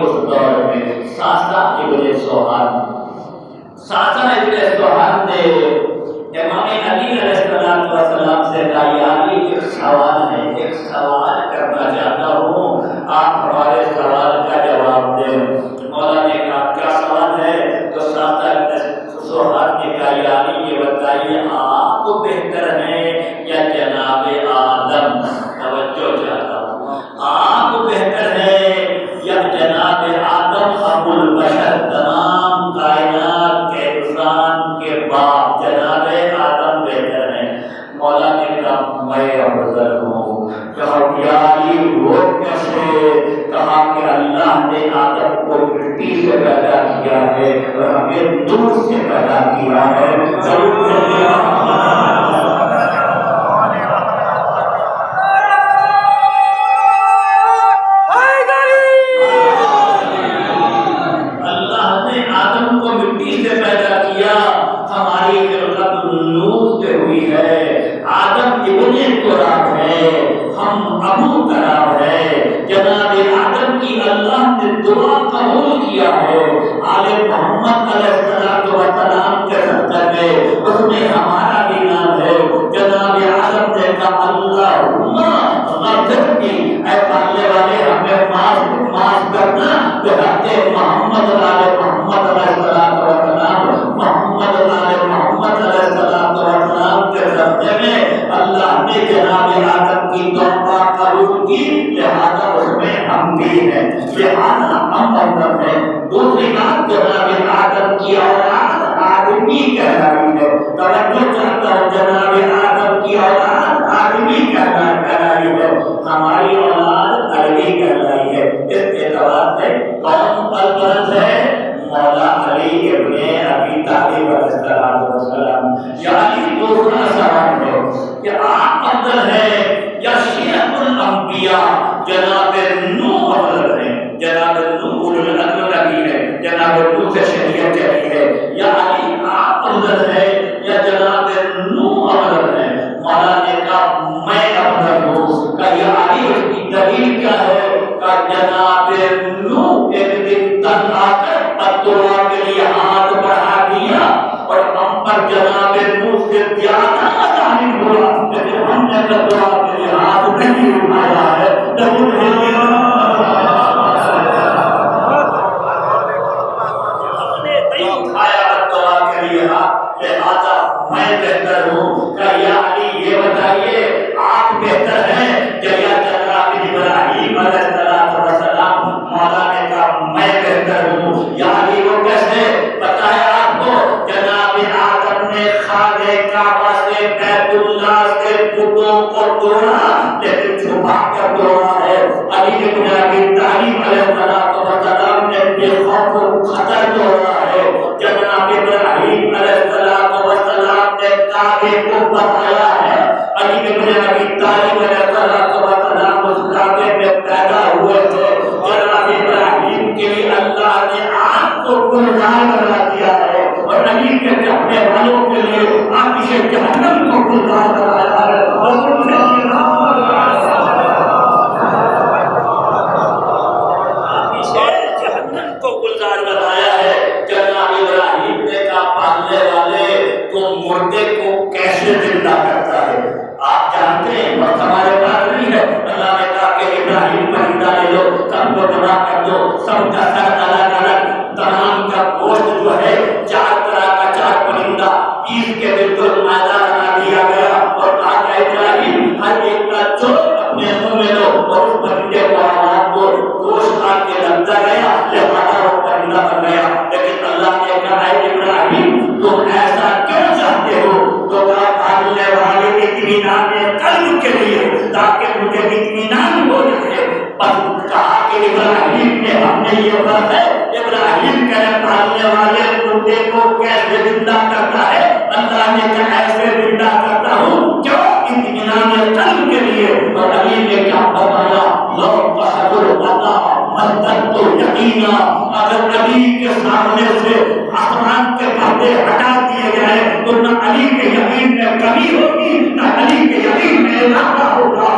اس دور میں ساسا ابن سوہان نے امام علی علیہ السلام سے کہا یا علی ایک سوال کرنا چاہتا ہوں، آپ ہمارے سوال کا جواب دیں۔ مولا نے کہا کیا سوال ہے؟ تو ساسا ابن سوہان نے کہا یا علی یہ بتائیے آپ بہتر ہیں یا جناب آدم؟ توجہ چاہتا ہوں، آپ بہتر ہیں یا جناب آدم ابو البشر، تمام کائنات کے انسان کے باپ جناب آدم بہتر ہیں؟ مولا نے کہا میں افضل ہوں۔ کہا یا علی وہ کیسے؟ کہا کہ اللہ نے آدم کو مٹی سے پیدا کیا ہے اور ہمیں نور سے پیدا کیا ہے۔ اللہ نے آدم کو مٹی سے پیدا کیا، ہماری خلقت نور سے ہوئی ہے۔ آدم ابن تراب ہے، ہم ابو تراب ہے۔ جناب آدم کی اللہ نے دعا قبول کیا ہے، آل محمد علیہ السلام کے صدقے میں اس میں ہمارا بھی نام ہے۔ جناب آدم نے کہا اللہم اغفرنی، اے پالنے والے ہمیں معاف کرنا۔ محمد آل محمد علیہ السلام، محمد آل محمد علیہ السلام کے صدقے میں اللہ نے جناب آدم کی توبہ قبول کی، لہذا اس میں ہم بھی ہیں، لہذا ہم افضل ہیں۔ دوسری بات جناب آدم کی اولاد آدمی کہلائی ہے۔ توجہ چاہتا ہوں، جناب آدم کی اولاد آدمی کہلائی ہے، ہماری اولاد عربی کہلائی ہے۔ اس اعتبار سے کون البلد ہے؟ مولا علی ابن ابی طالب علیہ السلام۔ یعنی دوسرا سوال ہے کہ آپ افضل ہیں یا شیخ الانبیاء جناب نوح افضل ہیں؟ جناب نوح اولو العزم نبی ہے، جناب نوح سے شریعت چلی ہے، یا علی آپ افضل ہیں یا جناب نوح افضل ہیں؟ مولا نے کہا میں افضل ہوں۔ کہ یا علی اس کی دلیل کیا ہے؟ کہ جناب نوح ایک دن تنگ آ کر دعا کے لیے ہاتھ بڑھا دیا اور ہم پر جناب نوح سے زیادہ ظالم ہوا، لیکن ہم نے دعا کے لیے ہاتھ نہیں اٹھایا ہے۔ لہذا میں بہتر ہوں۔ کہ یا علی یہ بتائیے آپ بہتر ہیں یا جناب ابراہیم علیہ السلام؟ مولا نے کہا میں بہتر ہوں۔ یا علی وہ کیسے؟ بتایا آپ کو، جناب آدم نے خانہ کعبہ سے بیت اللہ سے بتوں کو توڑا، لیکن چھپا کر توڑا ہے۔ علی ابن ابی طالب علیہ السلام نے بے خوف و خطر توڑا ہے۔ جناب ابراہیم علیہ السلام نے کعبے کو بنایا ہے۔ علی ابن ابی طالب علیہ السلام اس کعبے میں پیدا ہوئے تھے۔ جناب ابراہیم کے لیے اللہ نے آگ کو گلزار بنا دیا ہے اور علی کے چاہنے والوں کے لیے آتش جہنم کو گلزار بنایا ہے۔ جہنم کو گلزار بنایا ہے۔ جناب ابراہیم نے کہا پالنے والے تو مردے کو کیسے زندہ کرتا ہے؟ آپ جانتے ہیں، وقت ہمارے پاس نہیں ہے۔ اللہ نے کہا کہ ابراہیم پرندہ لے لو، سب کو تباہ کر دو، سب کا سر الگ الگ، تمام کا گوشت جو ہے 4 طرح کا 4 پرندہ پیس کے بالکل مائدہ بنا دیا گیا اور کہا کہ ابراہیم ہر ایک کا چوٹ اپنے منہ میں لو اور اس پرندے کو آواز دو، گوشت آ کے لگتا گیا، لہذا وہ پرندہ بن گیا۔ لیکن اللہ نے کہا اے ابراہیم تم ایسا کیوں چاہتے ہو؟ تو کہا پالنے والے اطمینان قلب کے لیے، تاکہ مجھے اطمینان ہو جائے۔ بس کہا کہ ابراہیم نے ہم نے یہ بات ہے، ابراہیم کہے پالنے والے مردے کو کیسے زندہ کرتا ہے؟ اللہ نے کہا ایسے زندہ کرتا ہوں، کیوں؟ اطمینان قلب کے لیے۔ اور علی نے کیا فرمایا؟ لو تحضر اللہ مدد تو یقینا، اگر علی کے سامنے سے آسمان کے پردے ہٹا دیے جائے تو نہ علی کے یقین میں کمی ہوگی نہ علی کے یقین میں اضافہ ہوگا۔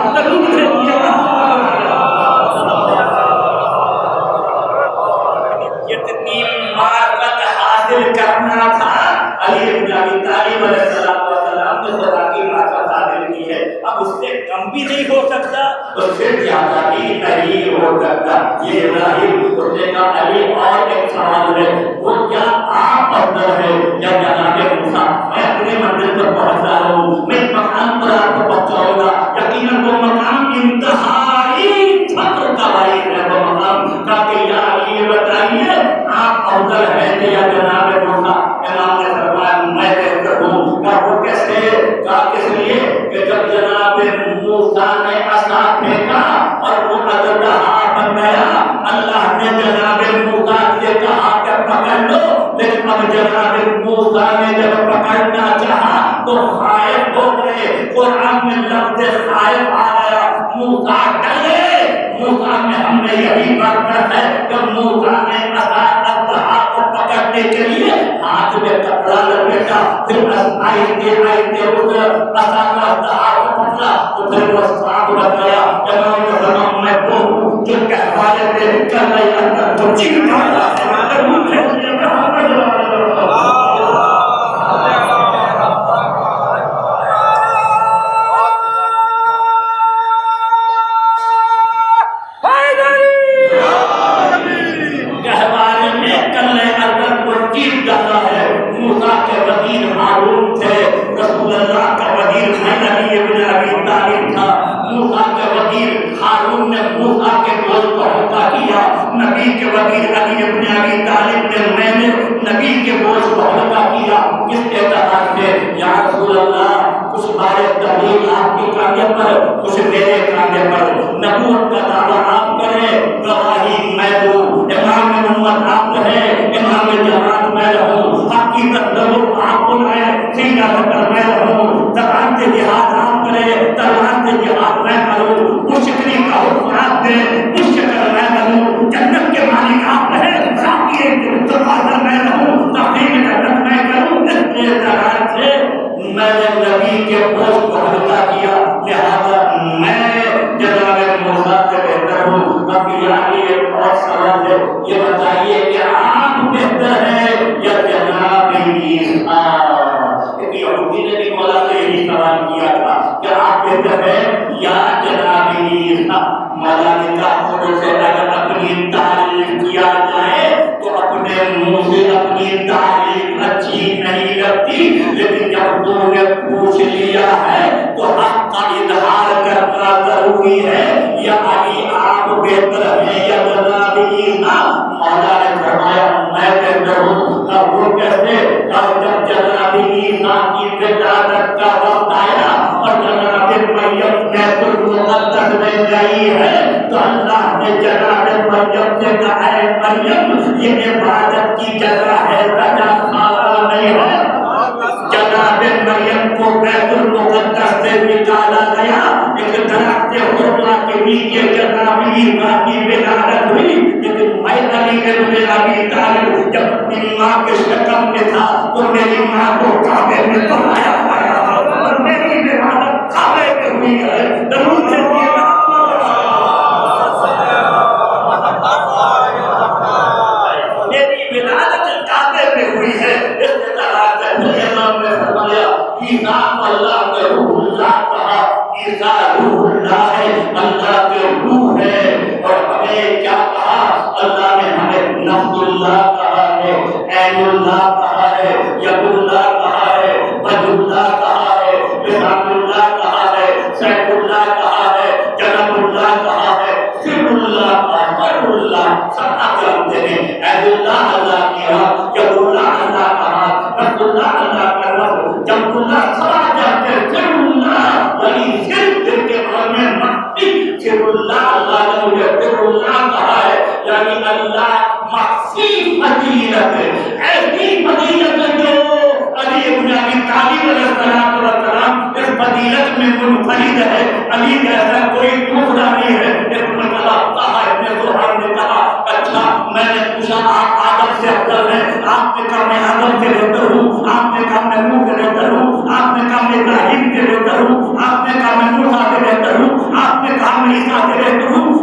سکتا اس سے زیادہ بھی نہیں ہو سکتا. یہ ابراہیم اس نے کہا علی اور ایک سوال ہے وہ کیا آپ افضل ہے یا جناب موسیٰ؟ میں اپنے منزل پر پہنچ رہا ہوں, میں مقام پر آپ کو پہنچاؤں گا, یقیناً وہ مقام انتہائی فخر کا باعث ہے وہ مقام. کہا کہ یا علی یہ بتائیے آپ افضل ہیں یا جناب موسیٰ؟ امام نے فرمایا میں بہتر ہوں. کہا وہ کیسے؟ کہا اس لیے کہ جب جناب موسیٰ نے عصا پھینکا اور وہ اژدہا بن گیا, اللہ نے جناب موسیٰ سے کہا کہ پکڑ لو, لیکن اب جناب موسیٰ نے جب پکڑنا چاہا تو خائف ہو گئے. قرآن میں لفظ خائف آ گیا. موسیٰ ڈرے, موسیٰ میں ہم نے یہی برکت ہے کہ موسیٰ نے اژدہا کو پکڑنے کے لیے ہاتھ میں کپڑا لپیٹا, پھر آہستہ آہستہ اس عصا کا اژدہا کو پکڑا تو پھر وہ سانپ بن گیا. امام نے فرمایا میں وہ ہوں جو کہوارے پہ کر رہی اندر تو چیخ رہا ہے. نبی کے وکیل علی ابن ابی طالب نے میں نے نبی کے بوجھ کو ہلکا کیا. کس اعتبار سے؟ یا رسول اللہ کچھ بارے تبلیغ آپ کے کاندھے پر, کچھ میرے کاندھے پر. نبوت کا دعویٰ آپ کریں, گواہی میں دوں. امام امت آپ رہیں, امام جماعت میں رہوں. حقیقت ضرور آپ بلائیں, سینہ کر میں رہوں. زبان سے جہاد آپ کریں, تلوار سے جہاد میں کروں. مشکری کا حکم آپ دیں, مشکر میں کروں. جنت کے مالک آپ رہیں, ساتھی تقاضا میں رہوں, تقدیم جنت میں کروں. اس طرح سے میں نے نبی کے بوجھ کو ہلکا کیا, لہذا میں جناب موسیٰ سے بہتر ہوں. باقی آگے ایک اور سوال ہے, یہ بتائیے کہ آپ بہتر ہیں یا جناب عیسیٰ؟ ایک یہودی نے بھی مولا سے یہی سوال کیا تھا کہ آپ بہتر ہیں یا جناب عیسیٰ؟ مولا نے کہا خود سے اگر اپنی تعریف کیا جائے تو اپنے منہ سے اپنی تعریف اچھی نہیں لگتی, لیکن جب تم نے پوچھ لیا ہے تو حق کا اظہار کرنا ضروری ہے. یا علی آپ بہتر ہیں یا جناب عیسیٰ؟ مولا نے فرمایا میں بہتر ہوں. اب وہ کیسے؟ اب جب جناب عیسیٰ کی ولادت کا وقت آیا اور جناب مریم بیت المقدس میں گئی ہے تو اللہ نے جناب مریم سے کہا ہے مریم یہ عبادت کی جگہ ہے, رجا خانہ نہیں ہے. جناب مریم کو بیت المقدس سے نکالا گیا, ایک درخت حرمہ کے نیچے جناب عیسیٰ کی ولادت ہوئی. لیکن میں علی ابن ابی طالب جب اپنی ماں کے شکم میں تھا تو میری ماں کو کعبے میں بلایا گیا اور میری ولادت کعبے میں ہوئی ہے. درود سے میری ولادت کعبے میں ہوئی ہے. اس طرح سے امام نے فرمایا عیسیٰ اللہ کے روح اللہ کہا, عیسیٰ روح اللہ ہے, اللہ کے روح ہے. اور ہمیں کیا کہا؟ اللہ نے ہمیں نفس اللہ کہا ہے, عین اللہ کہا ہے, ید اللہ کہا ہے, وجہ اللہ کہا ہے, لسان اللہ کہا ہے, سیف اللہ کہا ہے, جنب اللہ کہا ہے, سر اللہ کہا ہے, قر اللہ. سب آپ جانتے ہیں عید اللہ اللہ کیا, ید اللہ اللہ کہا, نفس اللہ اللہ کا نفس, جنب اللہ سب جانتے ہیں. سر اللہ یعنی سر کے بارے میں مخفی, سر اللہ اللہ نے مجھے سر اللہ کہا ہے یعنی اللہ مخفی فضیلت ہے. ایسی فضیلت جو علی ابن ابی طالب علیہ السلام اس فضیلت میں منفرد ہے. علی جیسا کوئی دوسرا نہیں ہے. ایک مرتبہ کہا ابن زہر نے کہا اچھا میں نے پوچھا آپ آدم سے افضل ہیں, آپ نے کہا میں آدم سے بہتر ہوں, آپ نے کہا میں نوح سے بہتر ہوں, آپ نے کہا میں ابراہیم سے بہتر ہوں, آپ نے کہا میں موسیٰ سے بہتر ہوں, آپ نے کہا میں عیسیٰ سے بہتر ہوں.